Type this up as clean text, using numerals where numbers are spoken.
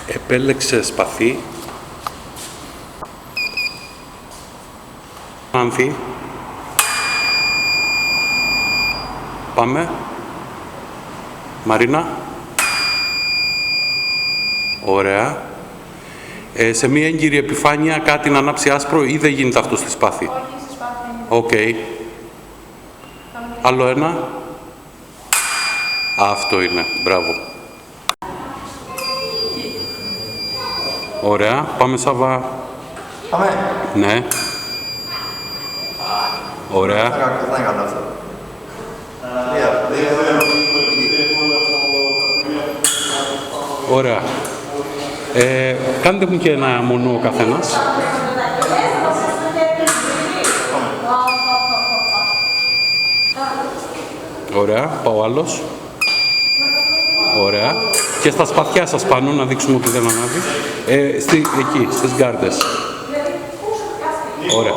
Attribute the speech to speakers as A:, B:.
A: Επέλεξε σπαθί. Άνθη. Πάμε. Μαρίνα. Ωραία. Σε μία έγκυρη επιφάνεια κάτι να ανάψει άσπρο ή δεν γίνεται αυτό στη σπάθη?
B: Όχι, στη σπάθη.
A: Οκ. Άλλο ένα. Αυτό είναι. Μπράβο. Ωραία. Πάμε Σάβα.
C: Πάμε.
A: Ναι. Ωραία.
C: Δεν έκανα αυτό.
A: Ωραία. Κάντε μου και ένα μονό ο καθένας. Ωραία. Πάω άλλος. Ωραία. Και στα σπαθιά σας πάνω, να δείξουμε ότι δεν ανάβει. Εκεί, στις γκάρντες. Ωραία.